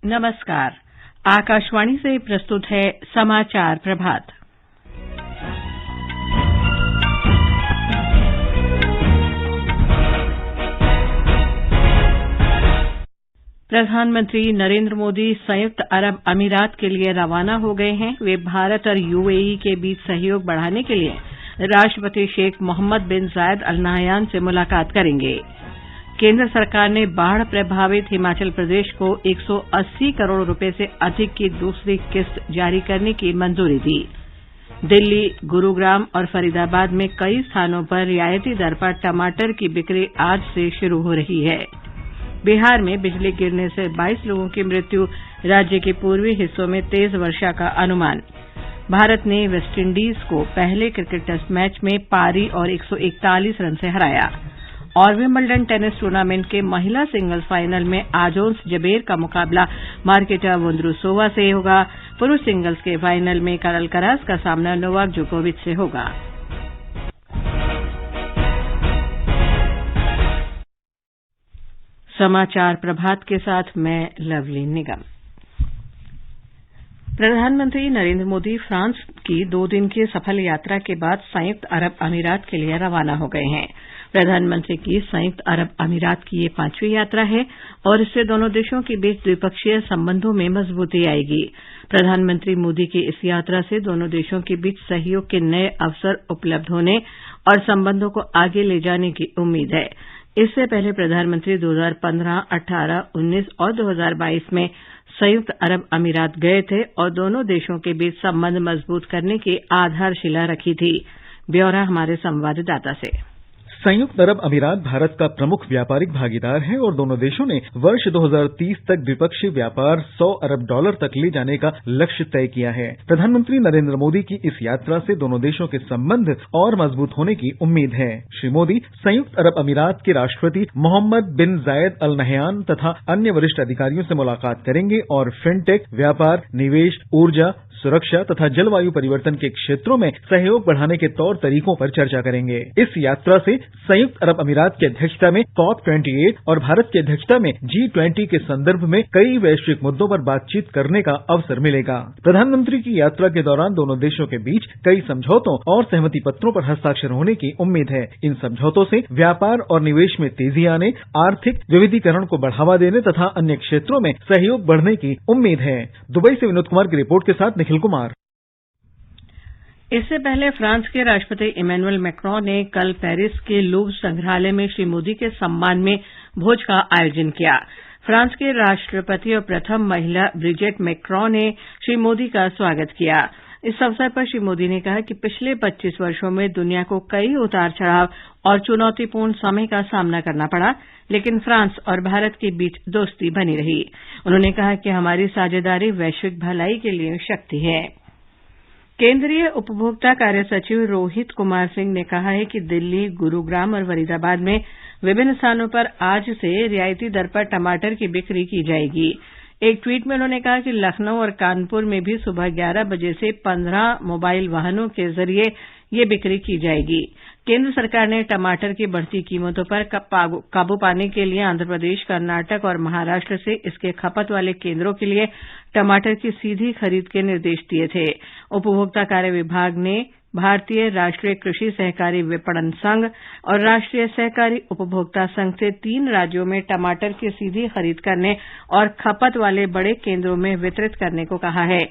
नमस्कार। आकाशवाणी से प्रस्तुत है समाचार प्रभात। प्रधानमंत्री नरेंद्र मोदी संयुक्त अरब अमीरात के लिए रवाना हो गए हैं। वे भारत और यूएई के बीच सहयोग बढ़ाने के लिए राष्ट्रपति शेख मोहम्मद बिन जायद अल नाहयान से मुलाकात करेंगे। केंद्र सरकार ने बाढ़ प्रभावित हिमाचल प्रदेश को 180 करोड़ रुपए से अधिक की दूसरी किस्त जारी करने की मंजूरी दी। दिल्ली, गुरुग्राम और फरीदाबाद में कई स्थानों पर रियायती दर पर टमाटर की बिक्री आज से शुरू हो रही है। बिहार में बिजली गिरने से 22 लोगों की मृत्यु, राज्य के पूर्वी हिस्सों में तेज वर्षा का अनुमान। भारत ने वेस्टइंडीज को पहले क्रिकेट टेस्ट मैच में पारी और 141 रन से हराया। और विंबलडन टेनिस टूर्नामेंट के महिला सिंगल्स फाइनल में आजोन्स जबेर का मुकाबला मार्केटा वोंद्रुसोवा से होगा। पुरुष सिंगल्स के फाइनल में कार्ल करास का सामना नोवाक जोकोविच से होगा। समाचार प्रभात के साथ मैं लवली निगम। प्रधानमंत्री नरेंद्र मोदी फ्रांस की 2 दिन की सफल यात्रा के बाद संयुक्त अरब अमीरात के लिए रवाना हो गए हैं। प्रधानमंत्री की संयुक्त अरब अमीरात की ये 5वीं यात्रा है और इससे दोनों देशों के बीच द्विपक्षीय संबंधों में मजबूती आएगी। प्रधानमंत्री मोदी की इस यात्रा से दोनों देशों के बीच सहयोग के नए अवसर उपलब्ध होने और संबंधों को आगे ले जाने की उम्मीद है। इससे पहले प्रधानमंत्री 2015, 18, 19 और 2022 में संयुक्त अरब अमीरात गए थे और दोनों देशों के बीच संबंध मजबूत करने की आधारशिला रखी थी। ब्यौरा हमारे संवाददाता से। संयुक्त अरब अमीरात भारत का प्रमुख व्यापारिक भागीदार है और दोनों देशों ने वर्ष 2030 तक द्विपक्षीय व्यापार $100 अरब तक ले जाने का लक्ष्य तय किया है। प्रधानमंत्री नरेंद्र मोदी की इस यात्रा से दोनों देशों के संबंध और मजबूत होने की उम्मीद है। श्री मोदी संयुक्त अरब अमीरात के राष्ट्रपति मोहम्मद बिन जायद अल नाहयान तथा अन्य वरिष्ठ अधिकारियों से मुलाकात करेंगे और फिनटेक, व्यापार, निवेश, ऊर्जा, सुरक्षा तथा जलवायु परिवर्तन के क्षेत्रों में सहयोग बढ़ाने के तौर तरीकों पर चर्चा करेंगे। इस यात्रा से संयुक्त अरब अमीरात की अध्यक्षता में COP28 और भारत की अध्यक्षता में G20 के संदर्भ में कई वैश्विक मुद्दों पर बातचीत करने का अवसर मिलेगा। प्रधानमंत्री की यात्रा के दौरान दोनों देशों के बीच कई समझौतों और सहमति पत्रों पर हस्ताक्षर होने की उम्मीद है। इन समझौतों से व्यापार और निवेश में तेजी आने, आर्थिक विविधीकरण को बढ़ावा देने तथा अन्य क्षेत्रों में सहयोग बढ़ने की उम्मीद है। दुबई से विनोद कुमार की रिपोर्ट के साथ निखिल कुमार। इससे पहले फ्रांस के राष्ट्रपति इमैनुअल मैक्रों ने कल पेरिस के लूव्र संग्रहालय में श्री मोदी के सम्मान में भोज का आयोजन किया। फ्रांस के राष्ट्रपति और प्रथम महिला ब्रिजेट मैक्रों ने श्री मोदी का स्वागत किया। इस अवसर पर श्री मोदी ने कहा कि पिछले 25 वर्षों में दुनिया को कई उतार चढ़ाव और चुनौतीपूर्ण समय का सामना करना पड़ा, लेकिन फ्रांस और भारत के बीच दोस्ती बनी रही। उन्होंने कहा कि हमारी साझेदारी वैश्विक भलाई के लिए शक्ति है। केंद्रीय उपभोक्ता कार्य सचिव रोहित कुमार सिंह ने कहा है कि दिल्ली, गुरुग्राम और फरीदाबाद में विभिन्न स्थानों पर आज से रियायती दर पर टमाटर की बिक्री की जाएगी। एक ट्वीट में उन्होंने कहा कि लखनऊ और कानपुर में भी सुबह 11 बजे से 15 मोबाइल वाहनों के जरिए ये बिक्री की जाएगी। केंद्र सरकार ने टमाटर की बढ़ती कीमतों पर काबू पाने के लिए आंध्र प्रदेश, कर्नाटक और महाराष्ट्र से इसके खपत वाले केंद्रों के लिए टमाटर की सीधी खरीद के निर्देश दिए थे। उपभोक्ता कार्य विभाग ने भारतीय राष्ट्रीय कृषि सहकारी विपणन संघ और राष्ट्रीय सहकारी उपभोक्ता संघ से 3 राज्यों में टमाटर की सीधी खरीद करने और खपत वाले बड़े केंद्रों में वितरित करने को कहा है।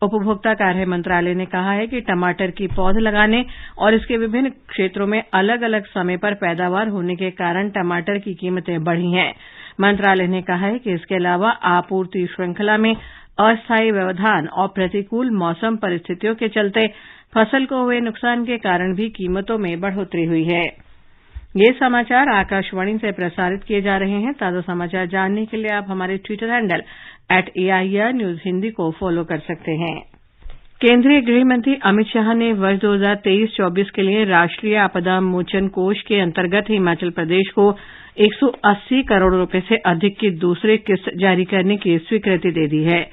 उपभोक्ता कार्य मंत्रालय ने कहा है कि टमाटर की पौध लगाने और इसके विभिन्न क्षेत्रों में अलग अलग समय पर पैदावार होने के कारण टमाटर की कीमतें बढ़ी हैं। मंत्रालय ने कहा है कि इसके अलावा आपूर्ति श्रृंखला में अस्थायी व्यवधान और प्रतिकूल मौसम परिस्थितियों के चलते फसल को हुए नुकसान के कारण भी कीमतों में बढ़ोतरी हुई है। ये समाचार आकाशवाणी से प्रसारित किए जा रहे हैं। ताजा समाचार जानने के लिए आप हमारे Twitter handle @AIR News Hindi को फॉलो कर सकते हैं। केंद्रीय गृह मंत्री अमित शाह ने वर्ष 2023-24 के लिए राष्ट्रीय आपदा मोचन कोष के अंतर्गत हिमाचल प्रदेश को 180 करोड़ रुपए से अधिक की दूसरी किस्त जारी करने की स्वीकृति दे दी है।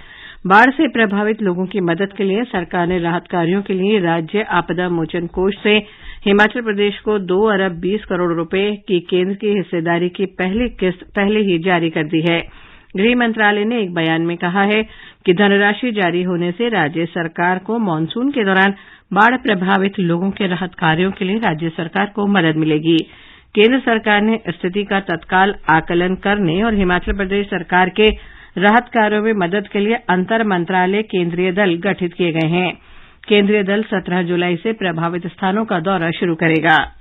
बाढ़ से प्रभावित लोगों की मदद के लिए सरकार ने राहत कार्यों के लिए राज्य आपदा मोचन कोष से हिमाचल प्रदेश को 2 अरब 20 करोड़ रुपए की केंद्र की हिस्सेदारी की पहली किस्त पहले ही जारी कर दी है। गृह मंत्रालय ने एक बयान में कहा है कि धनराशि जारी होने से राज्य सरकार को मानसून के दौरान बाढ़ प्रभावित लोगों के राहत कार्यों के लिए राज्य सरकार को मदद मिलेगी। केंद्र सरकार ने स्थिति का तत्काल आकलन करने और हिमाचल प्रदेश सरकार के राहत कार्यों में मदद के लिए अंतर मंत्रालय केंद्रीय दल गठित किए गए हैं। केंद्रीय दल 17 जुलाई से प्रभावित स्थानों का दौरा शुरू करेगा।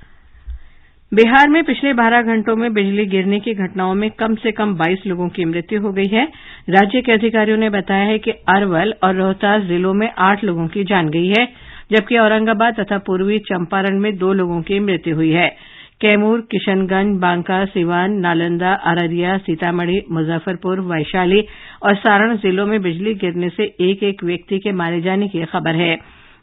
बिहार में पिछले 12 घंटों में बिजली गिरने की घटनाओं में कम से कम 22 लोगों की मृत्यु हो गई है। राज्य के अधिकारियों ने बताया है कि अरवल और रोहतास जिलों में 8 लोगों की जान गई है, जबकि औरंगाबाद तथा पूर्वी चंपारण में 2 लोगों की मृत्यु हुई है। कैमूर, किशनगंज, बांका, सिवान, नालंदा, अररिया, सीतामढ़ी, मुजफ्फरपुर, वैशाली और सारण जिलों में बिजली गिरने से एक व्यक्ति के मारे जाने की खबर है।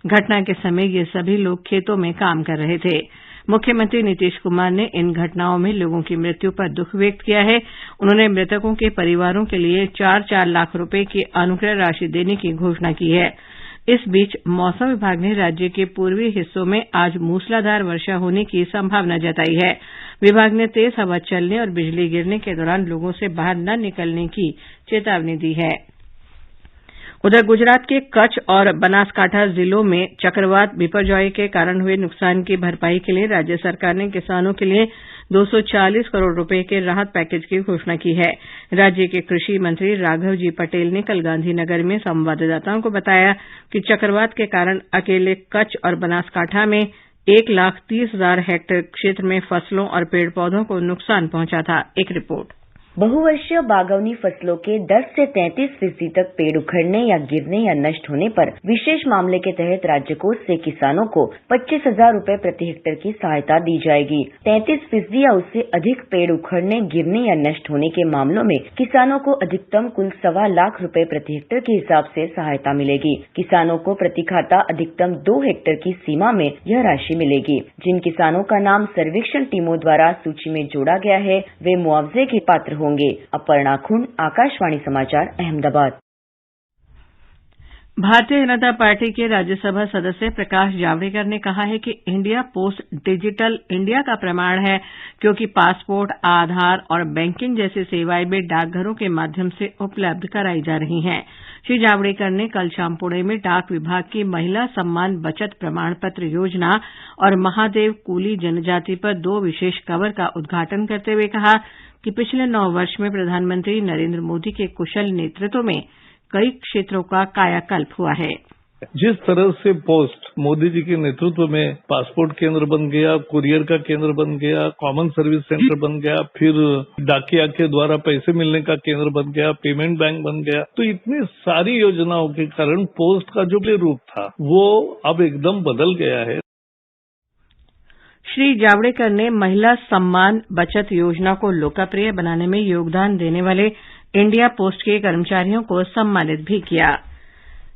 घटना के समय ये सभी लोग खेतों में काम कर रहे थे। मुख्यमंत्री नीतीश कुमार ने इन घटनाओं में लोगों की मृत्यु पर दुख व्यक्त किया है। उन्होंने मृतकों के परिवारों के लिए 4-4 लाख रुपए की अनुग्रह राशि देने की घोषणा की है। इस बीच मौसम विभाग ने राज्य के पूर्वी हिस्सों में आज मूसलाधार वर्षा होने की संभावना जताई है। विभाग ने तेज हवा चलने और बिजली गिरने के दौरान लोगों से बाहर न निकलने की चेतावनी दी है। उधर गुजरात के कच्छ और बनासकांठा जिलों में चक्रवात बिपरजॉय के कारण हुए नुकसान की भरपाई के लिए राज्य सरकार ने किसानों के लिए 240 करोड़ रुपए के राहत पैकेज की घोषणा की है। राज्य के कृषि मंत्री राघव जी पटेल ने कल गांधीनगर में संवाददाताओं को बताया कि चक्रवात के कारण अकेले कच्छ और बनासकांठा में 1,30,000 हेक्टेयर क्षेत्र में फसलों और पेड़ पौधों को नुकसान पहुंचा था। एक रिपोर्ट। बहुवर्षीय बागवानी फसलों के 10 से 33% तक पेड़ उखड़ने या गिरने या नष्ट होने पर विशेष मामले के तहत राज्य कोष से किसानों को 25,000 रूपए प्रति हेक्टेयर की सहायता दी जाएगी। 33% या उससे अधिक पेड़ उखड़ने, गिरने या नष्ट होने के मामलों में किसानों को अधिकतम कुल 1.25 लाख रूपए प्रति हेक्टेयर के हिसाब से सहायता मिलेगी। किसानों को प्रति खाता अधिकतम 2 हेक्टेयर की सीमा में यह राशि मिलेगी। जिन किसानों का नाम सर्वेक्षण टीमों द्वारा सूची में जोड़ा गया है वे मुआवजे के पात्र होंगे। अपर्णा खुन, आकाशवाणी समाचार, अहमदाबाद। भारतीय जनता पार्टी के राज्यसभा सदस्य प्रकाश जावड़ेकर ने कहा है कि इंडिया पोस्ट डिजिटल इंडिया का प्रमाण है, क्योंकि पासपोर्ट, आधार और बैंकिंग जैसी सेवाएं भी डाकघरों के माध्यम से उपलब्ध कराई जा रही हैं। श्री जावड़ेकर ने कल शाम पुणे में डाक विभाग की महिला सम्मान बचत प्रमाण पत्र योजना और महादेव कुली जनजाति पर 2 विशेष कवर का उद्घाटन करते हुए कहा कि पिछले 9 वर्ष में प्रधानमंत्री नरेंद्र मोदी के कुशल नेतृत्व में कई क्षेत्रों का कायाकल्प हुआ है। जिस तरह से पोस्ट मोदी जी के नेतृत्व में पासपोर्ट केंद्र बन गया, कुरियर का केंद्र बन गया, कॉमन सर्विस सेंटर बन गया, फिर डाकिया के द्वारा पैसे मिलने का केंद्र बन गया, पेमेंट बैंक बन गया, तो इतनी सारी योजनाओं के कारण पोस्ट का जो रूप था वो अब एकदम बदल गया है। श्री जावड़ेकर ने महिला सम्मान बचत योजना को लोकप्रिय बनाने में योगदान देने वाले इंडिया पोस्ट के कर्मचारियों को सम्मानित भी किया।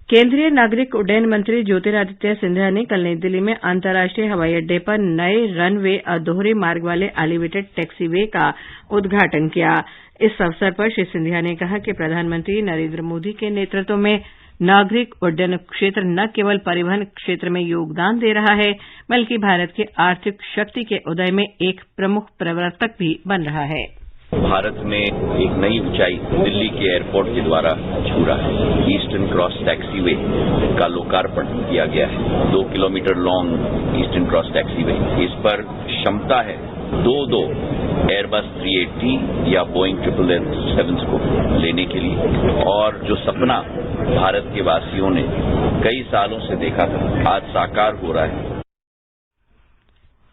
केंद्रीय नागरिक उड्डयन मंत्री ज्योतिरादित्य सिंधिया ने कल नई दिल्ली में अंतर्राष्ट्रीय हवाई अड्डे पर नए रनवे और दोहरे मार्ग वाले एलिवेटेड टैक्सीवे का उद्घाटन किया। इस अवसर पर श्री सिंधिया ने कहा कि प्रधानमंत्री नरेंद्र मोदी के नेतृत्व में नागरिक उड्डयन क्षेत्र न केवल परिवहन क्षेत्र में योगदान दे रहा है, बल्कि भारत की आर्थिक शक्ति के उदय में एक प्रमुख प्रवर्तक भी बन रहा है। भारत में एक नई ऊंचाई दिल्ली के एयरपोर्ट के द्वारा छू रहा है। ईस्टर्न क्रॉस टैक्सीवे का लोकार्पण किया गया है। 2 kilometre long eastern cross taxiway. इस पर क्षमता है 2 एयरबस 380 या बोइंग 777 को लेने के लिए, और जो सपना भारत के वासियों ने कई सालों से देखा था आज साकार हो रहा है।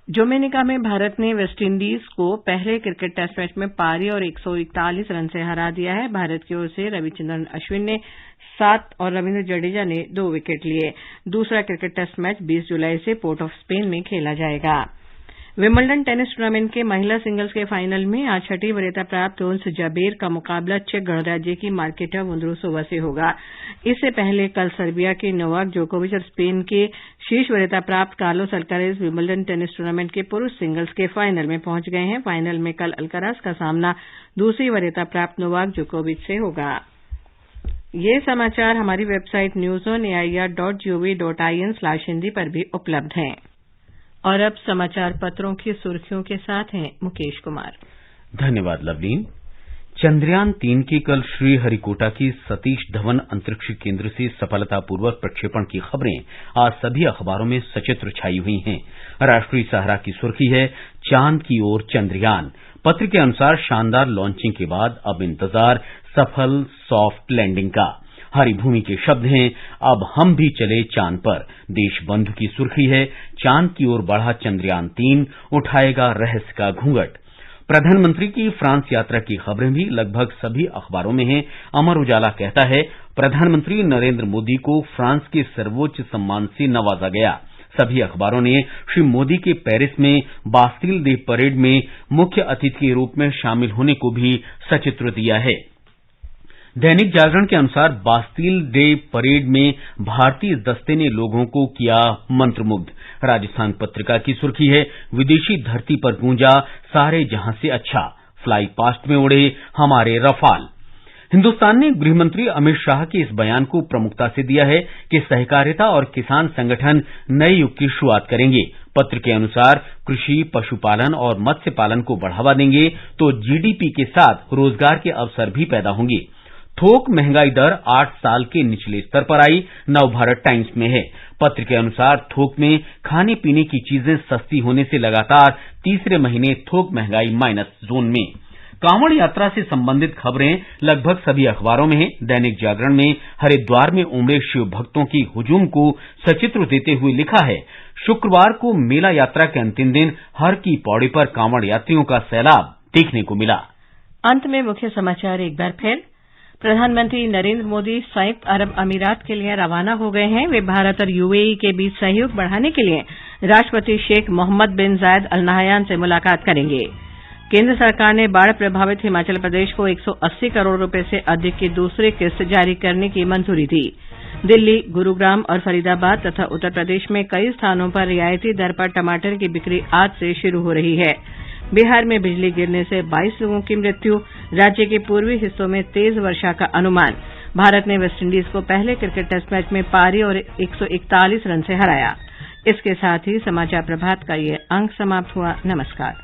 डोमिनिका में भारत ने वेस्टइंडीज को पहले क्रिकेट टेस्ट मैच में पारी और 141 रन से हरा दिया है। भारत की ओर से रविचंद्रन अश्विन ने 7 और रविंद्र जडेजा ने 2 विकेट लिए। दूसरा क्रिकेट टेस्ट मैच 20 जुलाई से पोर्ट ऑफ स्पेन में खेला जाएगा। विंबलडन टेनिस टूर्नामेंट के महिला सिंगल्स के फाइनल में आज 6ठी वरीयता प्राप्त ओन्स जबेर का मुकाबला चेक गणराज्य की मार्केटा वोंद्रोसोवा से होगा। इससे पहले कल सर्बिया के नोवाक जोकोविच और स्पेन के शीर्ष वरीयता प्राप्त Carlos Alcaraz Wimbledon tennis tournament के पुरुष सिंगल्स के फाइनल में पहुंच गए हैं। फाइनल में कल अल्काराज का सामना दूसरी वरीयता प्राप्त नोवाक जोकोविच से होगा। ये समाचार हमारी वेबसाइट newsonair.gov.in/हिंदी पर भी उपलब्ध हैं। और अब समाचार पत्रों की सुर्खियों के साथ हैं मुकेश कुमार। धन्यवाद लवलीन। चंद्रयान 3 के कल श्रीहरिकोटा के सतीश धवन अंतरिक्ष केंद्र से सफलतापूर्वक प्रक्षेपण की खबरें आज सभी अखबारों में सचित्र छाई हुई हैं। राष्ट्रीय सहारा की सुर्खी है, चांद की ओर चंद्रयान। पत्र के अनुसार शानदार लॉन्चिंग के बाद अब इंतजार सफल सॉफ्ट लैंडिंग का। हरिभूमि के शब्द हैं, अब हम भी चले चांद पर। देशबंधु की सुर्खी है, चांद की ओर बढ़ा चंद्रयान 3, उठाएगा रहस्य का घूंघट। प्रधानमंत्री की फ्रांस यात्रा की खबरें भी लगभग सभी अखबारों में हैं। अमर उजाला कहता है, प्रधानमंत्री नरेंद्र मोदी को फ्रांस के सर्वोच्च सम्मान से नवाजा गया। सभी अखबारों ने श्री मोदी के पेरिस में बास्टील डे परेड में मुख्य अतिथि के रूप में शामिल होने को भी सचित्र दिया है। दैनिक जागरण के अनुसार बास्टील डे परेड में भारतीय दस्ते ने लोगों को किया मंत्रमुग्ध। राजस्थान पत्रिका की सुर्खी है, विदेशी धरती पर गूंजा सारे जहां से अच्छा, फ्लाई पास्ट में उड़े हमारे रफाल। हिंदुस्तान ने गृहमंत्री अमित शाह के इस बयान को प्रमुखता से दिया है कि सहकारिता और किसान संगठन नए युग की शुरुआत करेंगे। पत्र के अनुसार कृषि, पशुपालन और मत्स्य पालन को बढ़ावा देंगे तो जीडीपी के साथ रोजगार के अवसर भी पैदा होंगे। थोक महंगाई दर 8 साल के निचले स्तर पर आई, नवभारत टाइम्स में है। पत्र के अनुसार थोक में खाने पीने की चीजें सस्ती होने से लगातार तीसरे महीने थोक महंगाई माइनस जोन में। कांवड़ यात्रा से संबंधित खबरें लगभग सभी अखबारों में हैं। दैनिक जागरण में हरिद्वार में उमड़े शिव भक्तों की हुजूम को सचित्र देते हुए लिखा है, शुक्रवार को मेला यात्रा के अंतिम दिन हर की पौड़ी पर कांवड़ यात्रियों का सैलाब देखने को मिला। अंत में मुख्य समाचार एक बार फिर। प्रधानमंत्री नरेंद्र मोदी संयुक्त अरब अमीरात के लिए रवाना हो गए हैं। वे भारत और यूएई के बीच सहयोग बढ़ाने के लिए राष्ट्रपति शेख मोहम्मद बिन जायद अल नहयान से मुलाकात करेंगे। केंद्र सरकार ने बाढ़ प्रभावित हिमाचल प्रदेश को 180 करोड़ रुपए से अधिक की दूसरी किस्त जारी करने की मंजूरी दी। दिल्ली, गुरुग्राम और फरीदाबाद तथा उत्तर प्रदेश में कई स्थानों पर रियायती दर पर टमाटर की बिक्री आज से शुरू हो रही है। बिहार में बिजली गिरने से 22 लोगों की मृत्यु। राज्य के पूर्वी हिस्सों में तेज वर्षा का अनुमान। भारत ने वेस्टइंडीज को पहले क्रिकेट टेस्ट मैच में पारी और 141 रन से हराया। इसके साथ ही समाचार प्रभात का ये अंक समाप्त हुआ। नमस्कार।